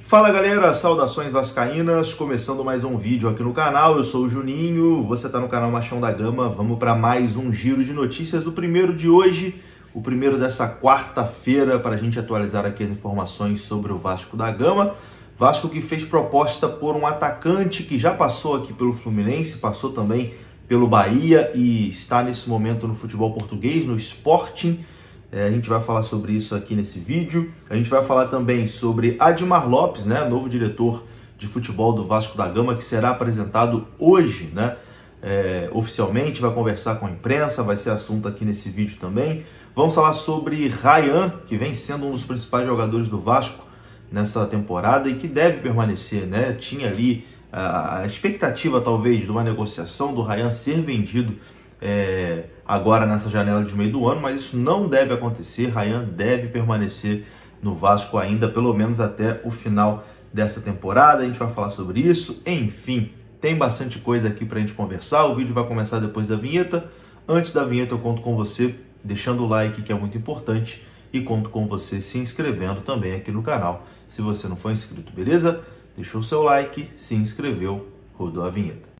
Fala galera, saudações vascaínas, começando mais um vídeo aqui no canal. Eu sou o Juninho, você está no canal Machão da Gama. Vamos para mais um giro de notícias, o primeiro de hoje, o primeiro dessa quarta-feira, para a gente atualizar aqui as informações sobre o Vasco da Gama. Vasco que fez proposta por um atacante que já passou aqui pelo Fluminense, passou também pelo Bahia e está nesse momento no futebol português, no Sporting. A gente vai falar sobre isso aqui nesse vídeo. A gente vai falar também sobre Admar Lopes, né, novo diretor de futebol do Vasco da Gama, que será apresentado hoje, né, oficialmente, vai conversar com a imprensa, vai ser assunto aqui nesse vídeo também. Vamos falar sobre Ryan, que vem sendo um dos principais jogadores do Vasco nessa temporada e que deve permanecer, né? Tinha ali a expectativa, talvez, de uma negociação do Ryan ser vendido agora nessa janela de meio do ano, mas isso não deve acontecer. Ryan deve permanecer no Vasco ainda, pelo menos até o final dessa temporada. A gente vai falar sobre isso. Enfim, tem bastante coisa aqui pra gente conversar. O vídeo vai começar depois da vinheta. Antes da vinheta eu conto com você deixando o like, que é muito importante, e conto com você se inscrevendo também aqui no canal, se você não for inscrito, beleza? Deixou o seu like, se inscreveu, rodou a vinheta.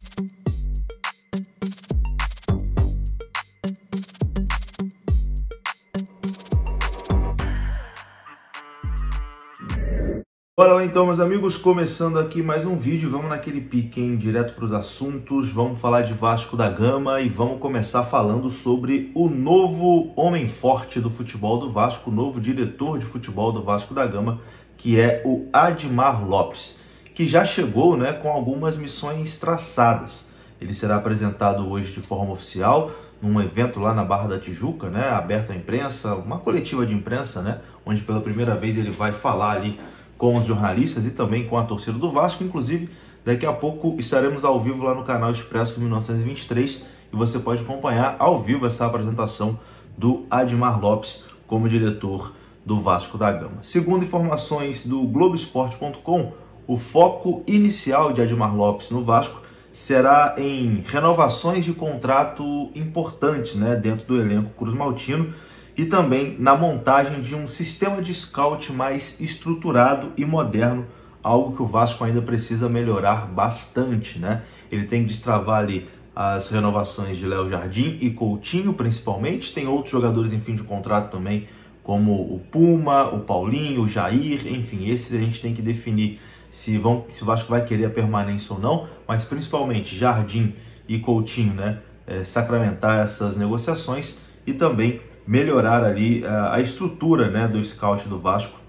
Bora lá então, meus amigos, começando aqui mais um vídeo, vamos naquele pique, hein? Direto para os assuntos, vamos falar de Vasco da Gama e vamos começar falando sobre o novo homem forte do futebol do Vasco, o novo diretor de futebol do Vasco da Gama, que é o Admar Lopes, que já chegou, né, com algumas missões traçadas. Ele será apresentado hoje de forma oficial, num evento lá na Barra da Tijuca, né, aberto à imprensa, uma coletiva de imprensa, né, onde pela primeira vez ele vai falar ali com os jornalistas e também com a torcida do Vasco. Inclusive, daqui a pouco estaremos ao vivo lá no canal Expresso 1923 e você pode acompanhar ao vivo essa apresentação do Admar Lopes como diretor do Vasco da Gama. Segundo informações do Globoesporte.com, o foco inicial de Admar Lopes no Vasco será em renovações de contrato importantes, né, dentro do elenco cruzmaltino, e também na montagem de um sistema de scout mais estruturado e moderno, algo que o Vasco ainda precisa melhorar bastante, né? Ele tem que destravar ali as renovações de Léo Jardim e Coutinho, principalmente. Tem outros jogadores em fim de contrato também, como o Puma, o Paulinho, o Jair, enfim, esses a gente tem que definir se o Vasco vai querer a permanência ou não, mas principalmente Jardim e Coutinho, né? Sacramentar essas negociações e também melhorar ali a estrutura, né, do scout do Vasco,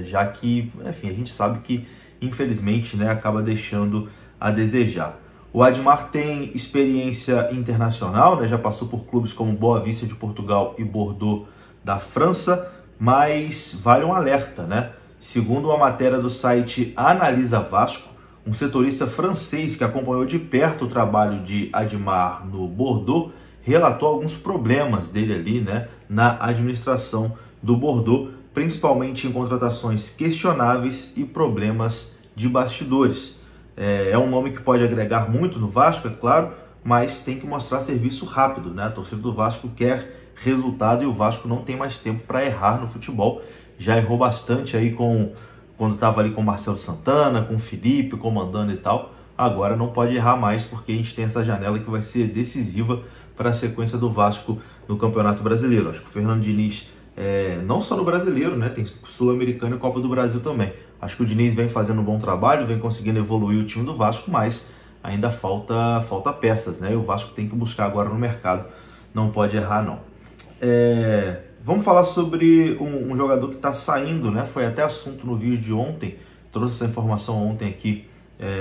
já que, enfim, a gente sabe que, infelizmente, né, acaba deixando a desejar. O Admar tem experiência internacional, né, já passou por clubes como Boa Vista de Portugal e Bordeaux da França, mas vale um alerta, né? Segundo uma matéria do site Analisa Vasco, um setorista francês que acompanhou de perto o trabalho de Admar no Bordeaux relatou alguns problemas dele ali, né, na administração do Bordeaux, principalmente em contratações questionáveis e problemas de bastidores. É um nome que pode agregar muito no Vasco, é claro, mas tem que mostrar serviço rápido, né? A torcida do Vasco quer resultado e o Vasco não tem mais tempo para errar no futebol. Já errou bastante aí quando estava ali com o Marcelo Santana, com o Felipe comandando e tal. Agora não pode errar mais, porque a gente tem essa janela que vai ser decisiva para a sequência do Vasco no Campeonato Brasileiro. Acho que o Fernando Diniz, não só no Brasileiro, né, tem Sul-Americano e Copa do Brasil também. Acho que o Diniz vem fazendo um bom trabalho, vem conseguindo evoluir o time do Vasco, mas ainda falta peças, né? E o Vasco tem que buscar agora no mercado, não pode errar não. Vamos falar sobre um jogador que está saindo, né? Foi até assunto no vídeo de ontem, trouxe essa informação ontem aqui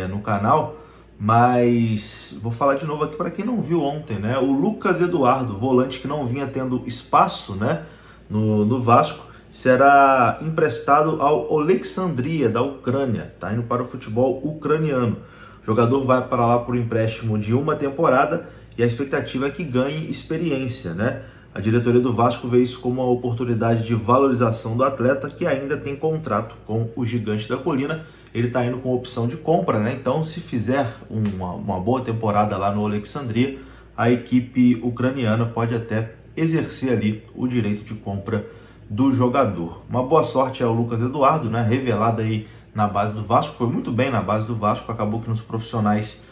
no canal, mas vou falar de novo aqui para quem não viu ontem, né? O Lucas Eduardo, volante que não vinha tendo espaço, né, no Vasco, será emprestado ao Oleksandria da Ucrânia, tá indo para o futebol ucraniano. O jogador vai para lá por empréstimo de uma temporada e a expectativa é que ganhe experiência, né? A diretoria do Vasco vê isso como uma oportunidade de valorização do atleta, que ainda tem contrato com o Gigante da Colina. Ele está indo com opção de compra, né? Então, se fizer uma boa temporada lá no Oleksandria, a equipe ucraniana pode até exercer ali o direito de compra do jogador. Uma boa sorte ao Lucas Eduardo, né, revelado aí na base do Vasco, foi muito bem na base do Vasco, acabou que nos profissionais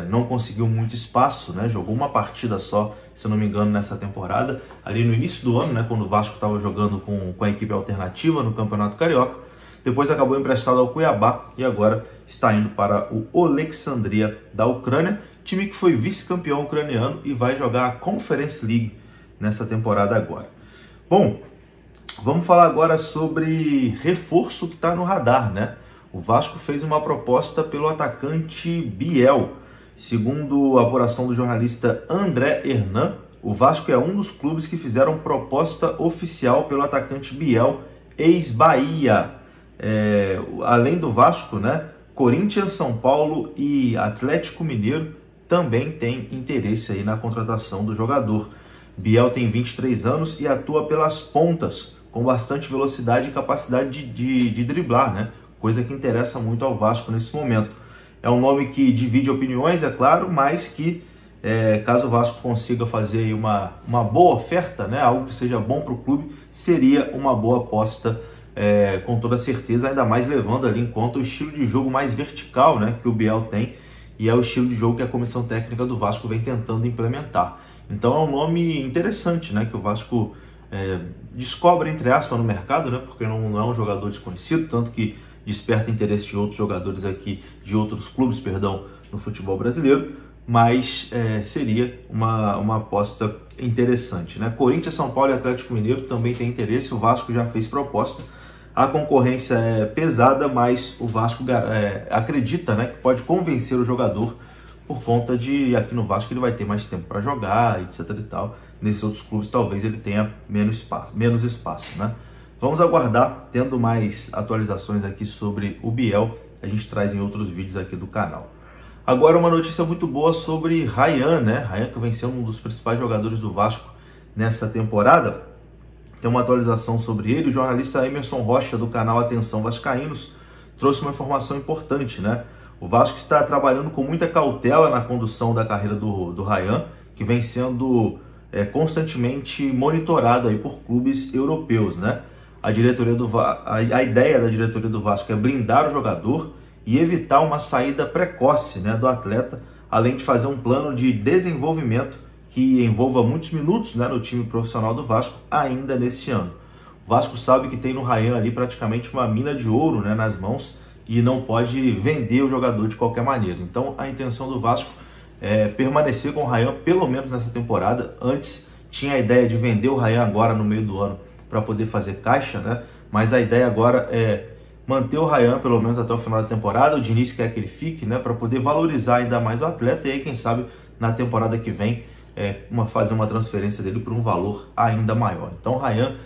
não conseguiu muito espaço, né, jogou uma partida só, se eu não me engano, nessa temporada, ali no início do ano, né, quando o Vasco estava jogando com a equipe alternativa no Campeonato Carioca. Depois acabou emprestado ao Cuiabá e agora está indo para o Oleksandria da Ucrânia, time que foi vice-campeão ucraniano e vai jogar a Conference League nessa temporada agora. Bom, vamos falar agora sobre reforço que está no radar, né? O Vasco fez uma proposta pelo atacante Biel. Segundo a apuração do jornalista André Hernan, o Vasco é um dos clubes que fizeram proposta oficial pelo atacante Biel, ex-Bahia. Além do Vasco, né, Corinthians, São Paulo e Atlético Mineiro também têm interesse aí na contratação do jogador. Biel tem 23 anos e atua pelas pontas, com bastante velocidade e capacidade de driblar, né? Coisa que interessa muito ao Vasco nesse momento. É um nome que divide opiniões, é claro, mas que caso o Vasco consiga fazer aí uma boa oferta, né, algo que seja bom para o clube, seria uma boa aposta com toda certeza, ainda mais levando ali em conta o estilo de jogo mais vertical, né, que o Biel tem, e é o estilo de jogo que a comissão técnica do Vasco vem tentando implementar. Então é um nome interessante, né, que o Vasco descobre, entre aspas, no mercado, né, porque não é um jogador desconhecido, tanto que desperta interesse de outros jogadores aqui, de outros clubes, perdão, no futebol brasileiro, mas seria uma aposta interessante, né? Corinthians, São Paulo e Atlético Mineiro também tem interesse, o Vasco já fez proposta, a concorrência é pesada, mas o Vasco acredita, né, que pode convencer o jogador por conta de, aqui no Vasco, ele vai ter mais tempo para jogar, etc e tal. Nesses outros clubes talvez ele tenha menos espaço, né? Vamos aguardar, tendo mais atualizações aqui sobre o Biel, a gente traz em outros vídeos aqui do canal. Agora uma notícia muito boa sobre Ryan, né? Ryan, que vem sendo um dos principais jogadores do Vasco nessa temporada. Tem uma atualização sobre ele. O jornalista Emerson Rocha, do canal Atenção Vascaínos, trouxe uma informação importante, né? O Vasco está trabalhando com muita cautela na condução da carreira do Ryan, que vem sendo constantemente monitorado aí por clubes europeus, né? A ideia da diretoria do Vasco é blindar o jogador e evitar uma saída precoce, né, do atleta, além de fazer um plano de desenvolvimento que envolva muitos minutos, né, no time profissional do Vasco ainda nesse ano. O Vasco sabe que tem no Ryan ali praticamente uma mina de ouro, né, nas mãos e não pode vender o jogador de qualquer maneira. Então a intenção do Vasco é permanecer com o Ryan pelo menos nessa temporada. Antes tinha a ideia de vender o Ryan agora no meio do ano para poder fazer caixa, né? Mas a ideia agora é manter o Ryan pelo menos até o final da temporada. O Diniz quer que ele fique, né, para poder valorizar ainda mais o atleta e aí, quem sabe, na temporada que vem, fazer uma transferência dele por um valor ainda maior. Então o Ryan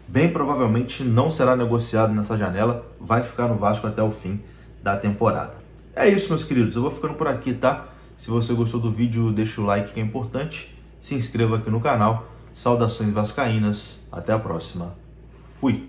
bem provavelmente não será negociado nessa janela, vai ficar no Vasco até o fim da temporada. É isso, meus queridos, eu vou ficando por aqui, tá? Se você gostou do vídeo, deixa o like que é importante, se inscreva aqui no canal. Saudações vascaínas, até a próxima. Fui!